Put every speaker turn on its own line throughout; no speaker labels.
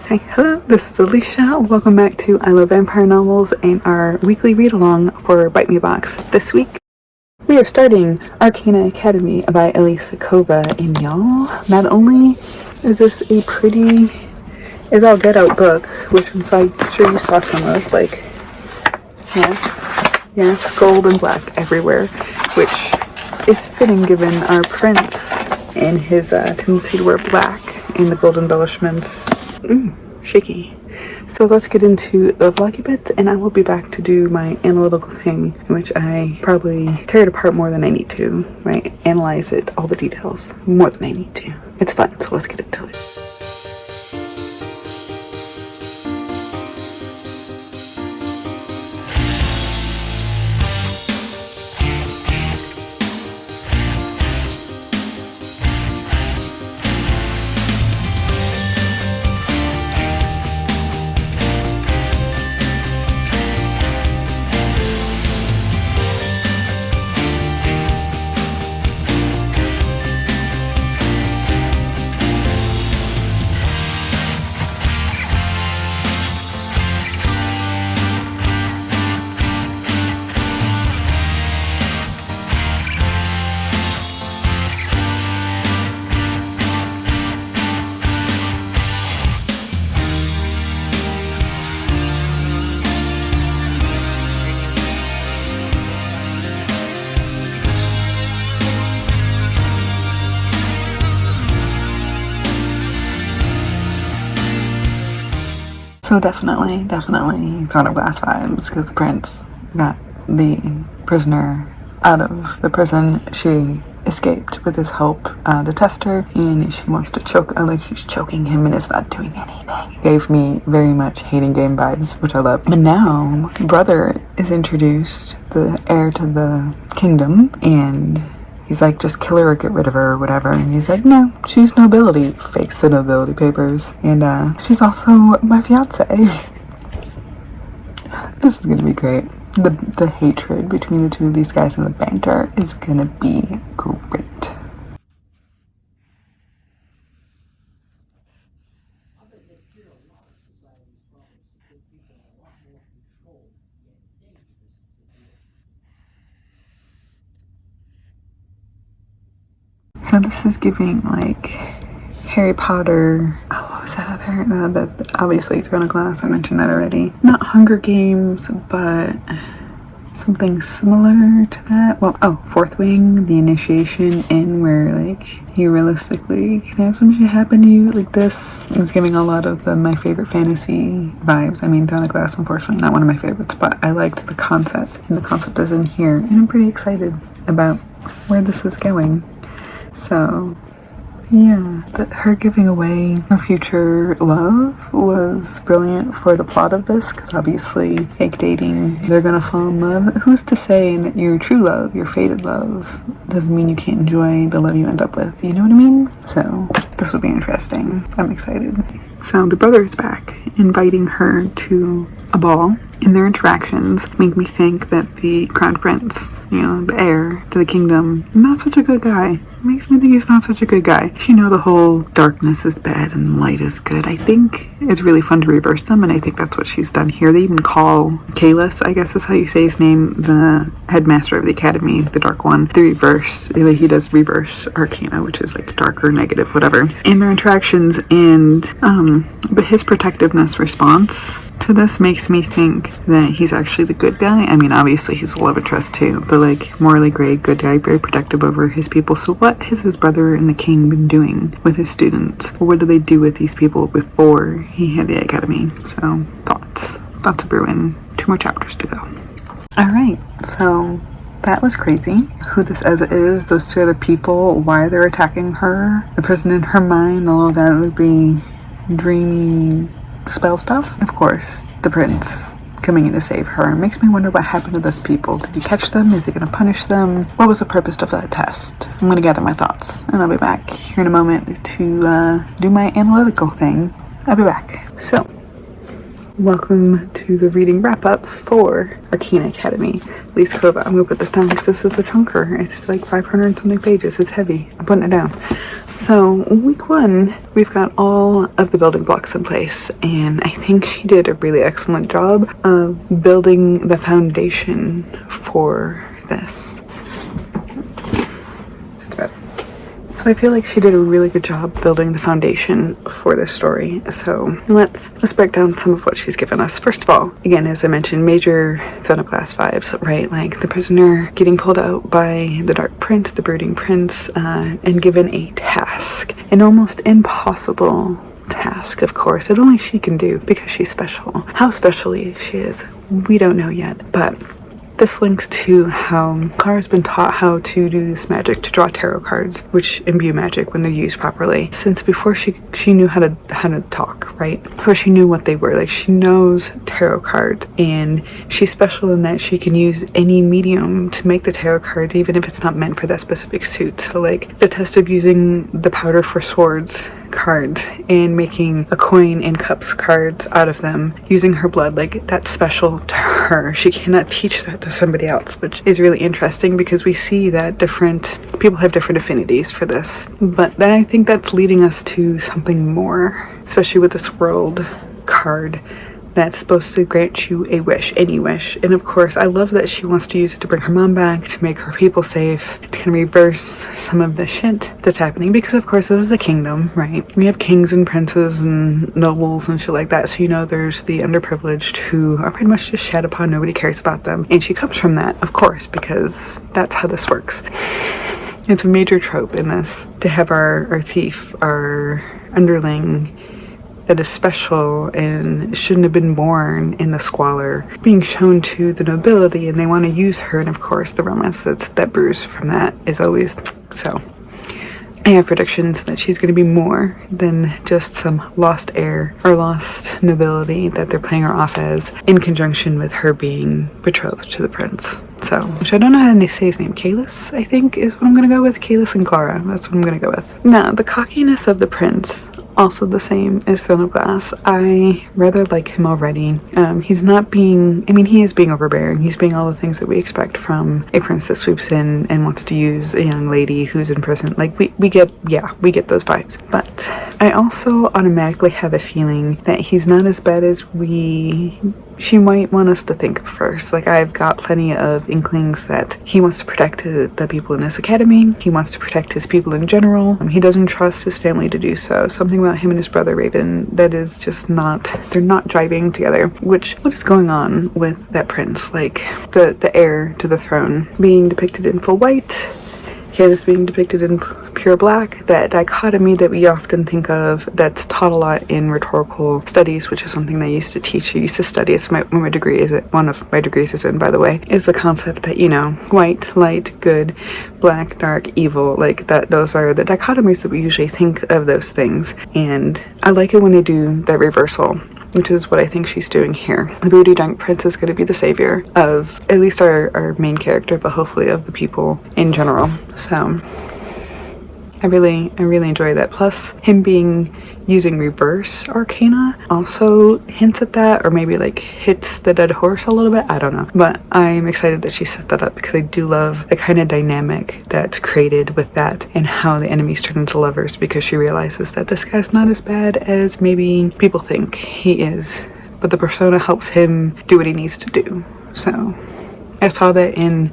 Say hello, this is Alicia. Welcome back to I Love Vampire Novels and our weekly read-along for Bite Me Box. This week, we are starting Arcana Academy by Elise Kova. And y'all, not only is this a pretty all get out book, which I'm sure you saw some of, like, yes, gold and black everywhere, which is fitting given our prince and his tendency to wear black and the gold embellishments. Shaky. So let's get into the vloggy bits, and I will be back to do my analytical thing, in which I probably tear it apart more than I need to, right? Analyze it, all the details, more than I need to. It's fun, so let's get into it. So definitely Throne of Glass vibes, because the prince got the prisoner out of the prison. She escaped with his help to test her, and she wants to choke, like she's choking him and it's not doing anything. It gave me very much hating game vibes, which I love. But now, brother is introduced, the heir to the kingdom, and he's like, just kill her or get rid of her or whatever. And he's like, no, she's nobility. Fakes the nobility papers. And she's also my fiance. This is going to be great. The hatred between the two of these guys and the banter is going to be great. So this is giving like Harry Potter. Oh, what was that other? Obviously Throne of Glass. I mentioned that already. Not Hunger Games, but something similar to that. Well, Fourth Wing, the initiation, in where like you realistically can have some shit happen to you. Like this is giving a lot of my favorite fantasy vibes. I mean, Throne of Glass, unfortunately, not one of my favorites, but I liked the concept, and the concept is in here, and I'm pretty excited about where this is going. So, yeah, her giving away her future love was brilliant for the plot of this, because obviously, fake dating, they're gonna fall in love. Who's to say that your true love, your fated love, doesn't mean you can't enjoy the love you end up with, you know what I mean? So, this will be interesting. I'm excited. So, the brother is back, inviting her to a ball. And their interactions make me think that the crown prince, the heir to the kingdom, not such a good guy. It makes me think he's not such a good guy. The whole darkness is bad and light is good. I think it's really fun to reverse them, and I think that's what she's done here. They even call Kalis, I guess is how you say his name, the headmaster of the academy, the dark one, the reverse. He does reverse arcana, which is like darker, negative, whatever. And their interactions and but his protectiveness response to this makes me think that he's actually the good guy. I mean, obviously he's a love interest too, but like morally great, good guy, very protective over his people. So what has his brother and the king been doing with his students? Or what did they do with these people before he had the academy? So thoughts are brewing. 2 more chapters to go. All right, so that was crazy. Who this Ezra is, those 2 other people, why they're attacking her, the prison in her mind, all of that loopy, dreamy spell stuff. Of course, the prince coming in to save her. Makes me wonder what happened to those people. Did he catch them? Is he going to punish them? What was the purpose of that test? I'm going to gather my thoughts, and I'll be back here in a moment to do my analytical thing. I'll be back. So, welcome to the reading wrap-up for Arcana Academy. Elise Kova. I'm going to put this down because this is a chunker. It's like 500 and something pages. It's heavy. I'm putting it down. So week 1, we've got all of the building blocks in place, and I think she did a really excellent job of building the foundation for this. That's better. So I feel like she did a really good job building the foundation for this story. So let's break down some of what she's given us. First of all, again, as I mentioned, major Throne of Glass vibes, right? Like the prisoner getting pulled out by the Dark Prince, the brooding prince, and given a task, an almost impossible task, of course, that only she can do because she's special. How specially she is, we don't know yet, but this links to how Clara's been taught how to do this magic, to draw tarot cards, which imbue magic when they're used properly, since before she knew how to talk, right? Before she knew what they were. Like, she knows tarot cards, and she's special in that she can use any medium to make the tarot cards, even if it's not meant for that specific suit. So like the test of using the powder for swords cards and making a coin and cups cards out of them using her blood, like that's special to her. She cannot teach that to somebody else, which is really interesting because we see that different people have different affinities for this. But then I think that's leading us to something more, especially with this world card that's supposed to grant you a wish, any wish. And of course, I love that she wants to use it to bring her mom back, to make her people safe, to kind of reverse some of the shit that's happening, because of course this is a kingdom, right? We have kings and princes and nobles and shit like that, so you know there's the underprivileged who are pretty much just shat upon, nobody cares about them. And she comes from that, of course, because that's how this works. It's a major trope in this, to have our thief, our underling, that is special and shouldn't have been born in the squalor, being shown to the nobility, and they want to use her, and of course the romance that brews from that is always so. I have predictions that she's going to be more than just some lost heir or lost nobility that they're playing her off as, in conjunction with her being betrothed to the prince. So, which I don't know how to say his name. Kalis, I think, is what I'm going to go with. Kalis and Clara, that's what I'm going to go with. Now, the cockiness of the prince, also the same as Throne of Glass. I rather like him already. He's not being, I mean, he is being overbearing. He's being all the things that we expect from a prince that swoops in and wants to use a young lady who's in prison. Like, we get those vibes. But I also automatically have a feeling that he's not as bad as she might want us to think of first. Like, I've got plenty of inklings that he wants to protect the people in his academy. He wants to protect his people in general. He doesn't trust his family to do so. Something about him and his brother Raven that is just not, they're not driving together. What is going on with that prince? Like, the heir to the throne being depicted in full white, Kalis being depicted in pure black, that dichotomy that we often think of, that's taught a lot in rhetorical studies, which is something I used to teach. I used to study. It's one of my degrees is in, by the way, is the concept that, you know, white, light, good, black, dark, evil, like that. Those are the dichotomies that we usually think of those things. And I like it when they do that reversal, which is what I think she's doing here. The Broody Dark Prince is going to be the savior of at least our main character, but hopefully of the people in general. So I really enjoy that. Plus, him using reverse arcana also hints at that, or maybe like hits the dead horse a little bit. I don't know, but I'm excited that she set that up because I do love the kind of dynamic that's created with that and how the enemies turn into lovers, because she realizes that this guy's not as bad as maybe people think he is, but the persona helps him do what he needs to do. So I saw that in,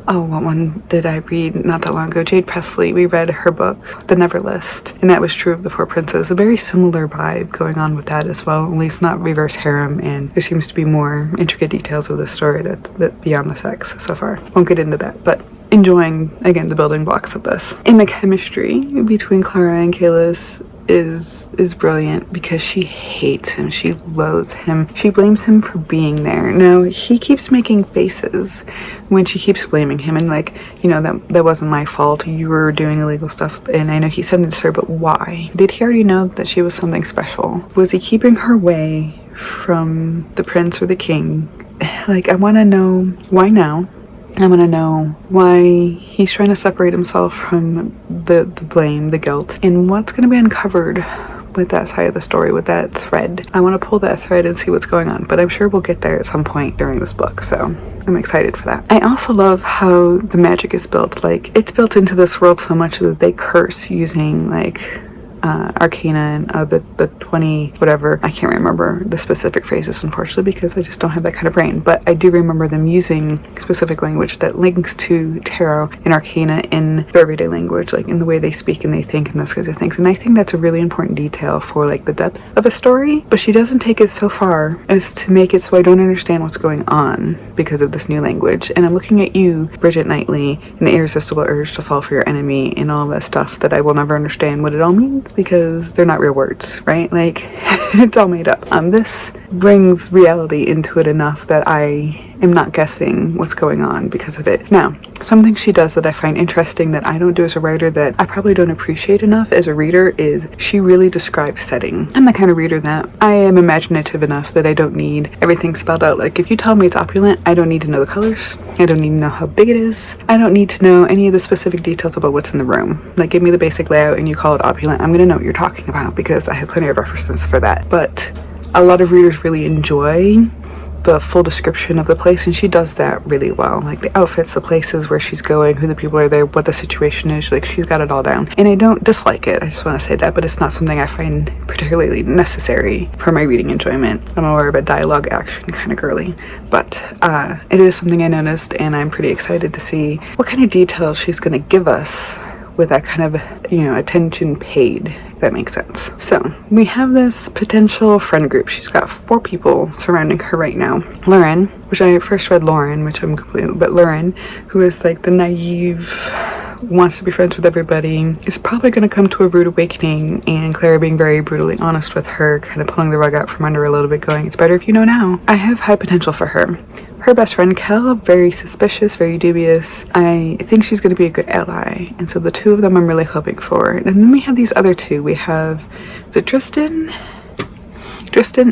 what one did I read not that long ago? Jade Presley. We read her book, The Never List, and that was true of the Four Princes. A very similar vibe going on with that as well, at least not reverse harem, and there seems to be more intricate details of the story that's beyond the sex so far. Won't get into that, but enjoying, again, the building blocks of this. And the chemistry between Clara and Kalis is brilliant, because she hates him, she loathes him, she blames him for being there. Now, he keeps making faces when she keeps blaming him, and like, you know, that wasn't my fault, you were doing illegal stuff. And I know he said it to her, but why? Did he already know that she was something special? Was he keeping her away from the prince or the king? Like, I want to know why now. I want to know why he's trying to separate himself from the blame, the guilt, and what's going to be uncovered with that side of the story, with that thread. I want to pull that thread and see what's going on, but I'm sure we'll get there at some point during this book, so I'm excited for that. I also love how the magic is built. Like, it's built into this world so much that they curse using like Arcana and the 20 whatever. I can't remember the specific phrases, unfortunately, because I just don't have that kind of brain, but I do remember them using specific language that links to tarot and Arcana in their everyday language, like in the way they speak and they think and those kinds of things. And I think that's a really important detail for like the depth of a story, but she doesn't take it so far as to make it so I don't understand what's going on because of this new language. And I'm looking at you, Bridget Knightley, and the irresistible urge to fall for your enemy and all that stuff that I will never understand what it all means, because they're not real words, right? Like, it's all made up. This brings reality into it enough that I am not guessing what's going on because of it. Now, something she does that I find interesting that I don't do as a writer, that I probably don't appreciate enough as a reader, is she really describes setting. I'm the kind of reader that I am imaginative enough that I don't need everything spelled out. Like, if you tell me it's opulent, I don't need to know the colors. I don't need to know how big it is. I don't need to know any of the specific details about what's in the room. Like, give me the basic layout and you call it opulent, I'm gonna know what you're talking about because I have plenty of references for that. But a lot of readers really enjoy the full description of the place, and she does that really well. Like the outfits, the places where she's going, who the people are there, what the situation is. Like, she's got it all down, and I don't dislike it. I just want to say that, but it's not something I find particularly necessary for my reading enjoyment. I'm more of a dialogue action kind of girly, but it is something I noticed, and I'm pretty excited to see what kind of details she's going to give us with that kind of, you know, attention paid, if that makes sense. So we have this potential friend group. She's got 4 people surrounding her right now. Lauren, which I first read Lauren, which I'm completely, but Lauren, who is like the naive, wants to be friends with everybody, is probably going to come to a rude awakening, and Clara being very brutally honest with her, kind of pulling the rug out from under her a little bit, going, it's better if you know now. I have high potential for her. Her best friend, Kel, very suspicious, very dubious. I think she's going to be a good ally. And so the 2 of them I'm really hoping for. And then we have these other 2. We have, is it Tristan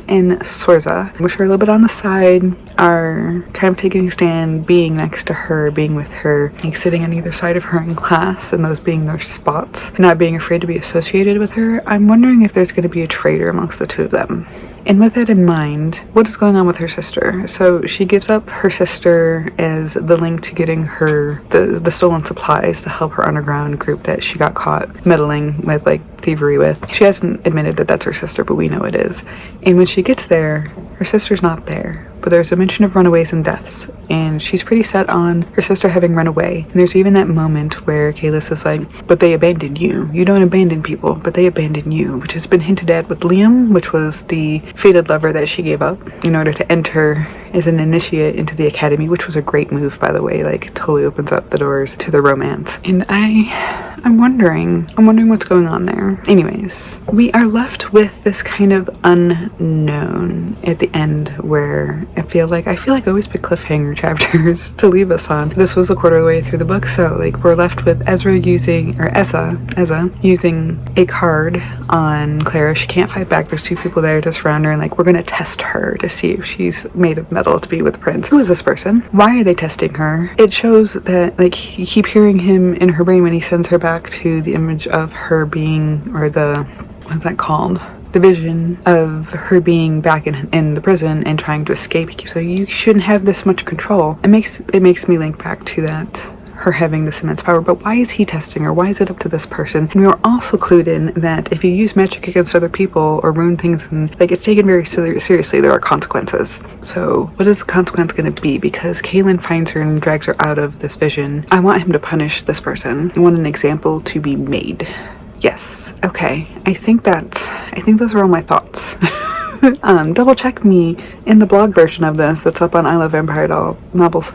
and Sorza, which are a little bit on the side, are kind of taking a stand, being next to her, being with her, like sitting on either side of her in class, and those being their spots, not being afraid to be associated with her. I'm wondering if there's going to be a traitor amongst the 2 of them. And with that in mind, what is going on with her sister? So she gives up her sister as the link to getting her the stolen supplies to help her underground group that she got caught meddling with, like thievery with. She hasn't admitted that that's her sister, but we know it is. And when she gets there, her sister's not there. But there's a mention of runaways and deaths, and she's pretty set on her sister having run away. And there's even that moment where Kalis is like, but they abandoned you. You don't abandon people, but they abandon you, which has been hinted at with Liam, which was the fated lover that she gave up in order to enter as an initiate into the academy, which was a great move, by the way. Like, totally opens up the doors to the romance. And I'm wondering what's going on there. Anyways, we are left with this kind of unknown at the end, where I feel like I always pick cliffhanger chapters to leave us on. This was a quarter of the way through the book, so like we're left with Ezra using a card on Clara. She can't fight back. There's 2 people there to surround her, and like, we're gonna test her to see if she's made of metal to be with the prince. Who is this person? Why are they testing her? It shows that like you keep hearing him in her brain when he sends her back to the image of her being, or the, what's that called? The vision of her being back in the prison and trying to escape. So you shouldn't have this much control. It makes me link back to that, her having this immense power. But why is he testing her? Why is it up to this person? And we were also clued in that if you use magic against other people or ruin things, and like, it's taken very seriously, there are consequences. So what is the consequence going to be? Because Kaylin finds her and drags her out of this vision. I want him to punish this person. I want an example to be made. Yes. Okay, I think those are all my thoughts. Double check me in the blog version of this that's up on I Love Vampire Novels,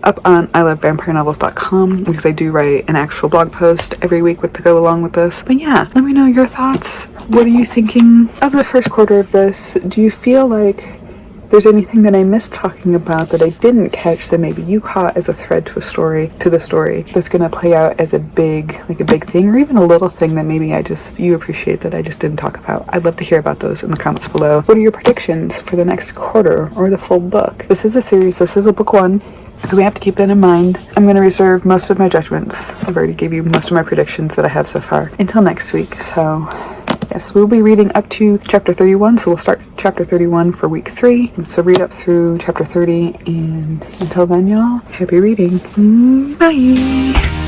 up on ilovevampirenovels.com, because I do write an actual blog post every week to go along with this. But yeah, let me know your thoughts. What are you thinking of the first quarter of this? Do you feel like there's anything that I missed talking about that I didn't catch that maybe you caught as a thread to the story that's going to play out as a big thing, or even a little thing that maybe you appreciate that I just didn't talk about? I'd love to hear about those in the comments below. What are your predictions for the next quarter or the full book? This is a series. This is a book 1. So we have to keep that in mind. I'm going to reserve most of my judgments. I've already gave you most of my predictions that I have so far until next week. So yes, we'll be reading up to chapter 31, so we'll start chapter 31 for week 3. So read up through chapter 30, and until then, y'all, happy reading. Bye.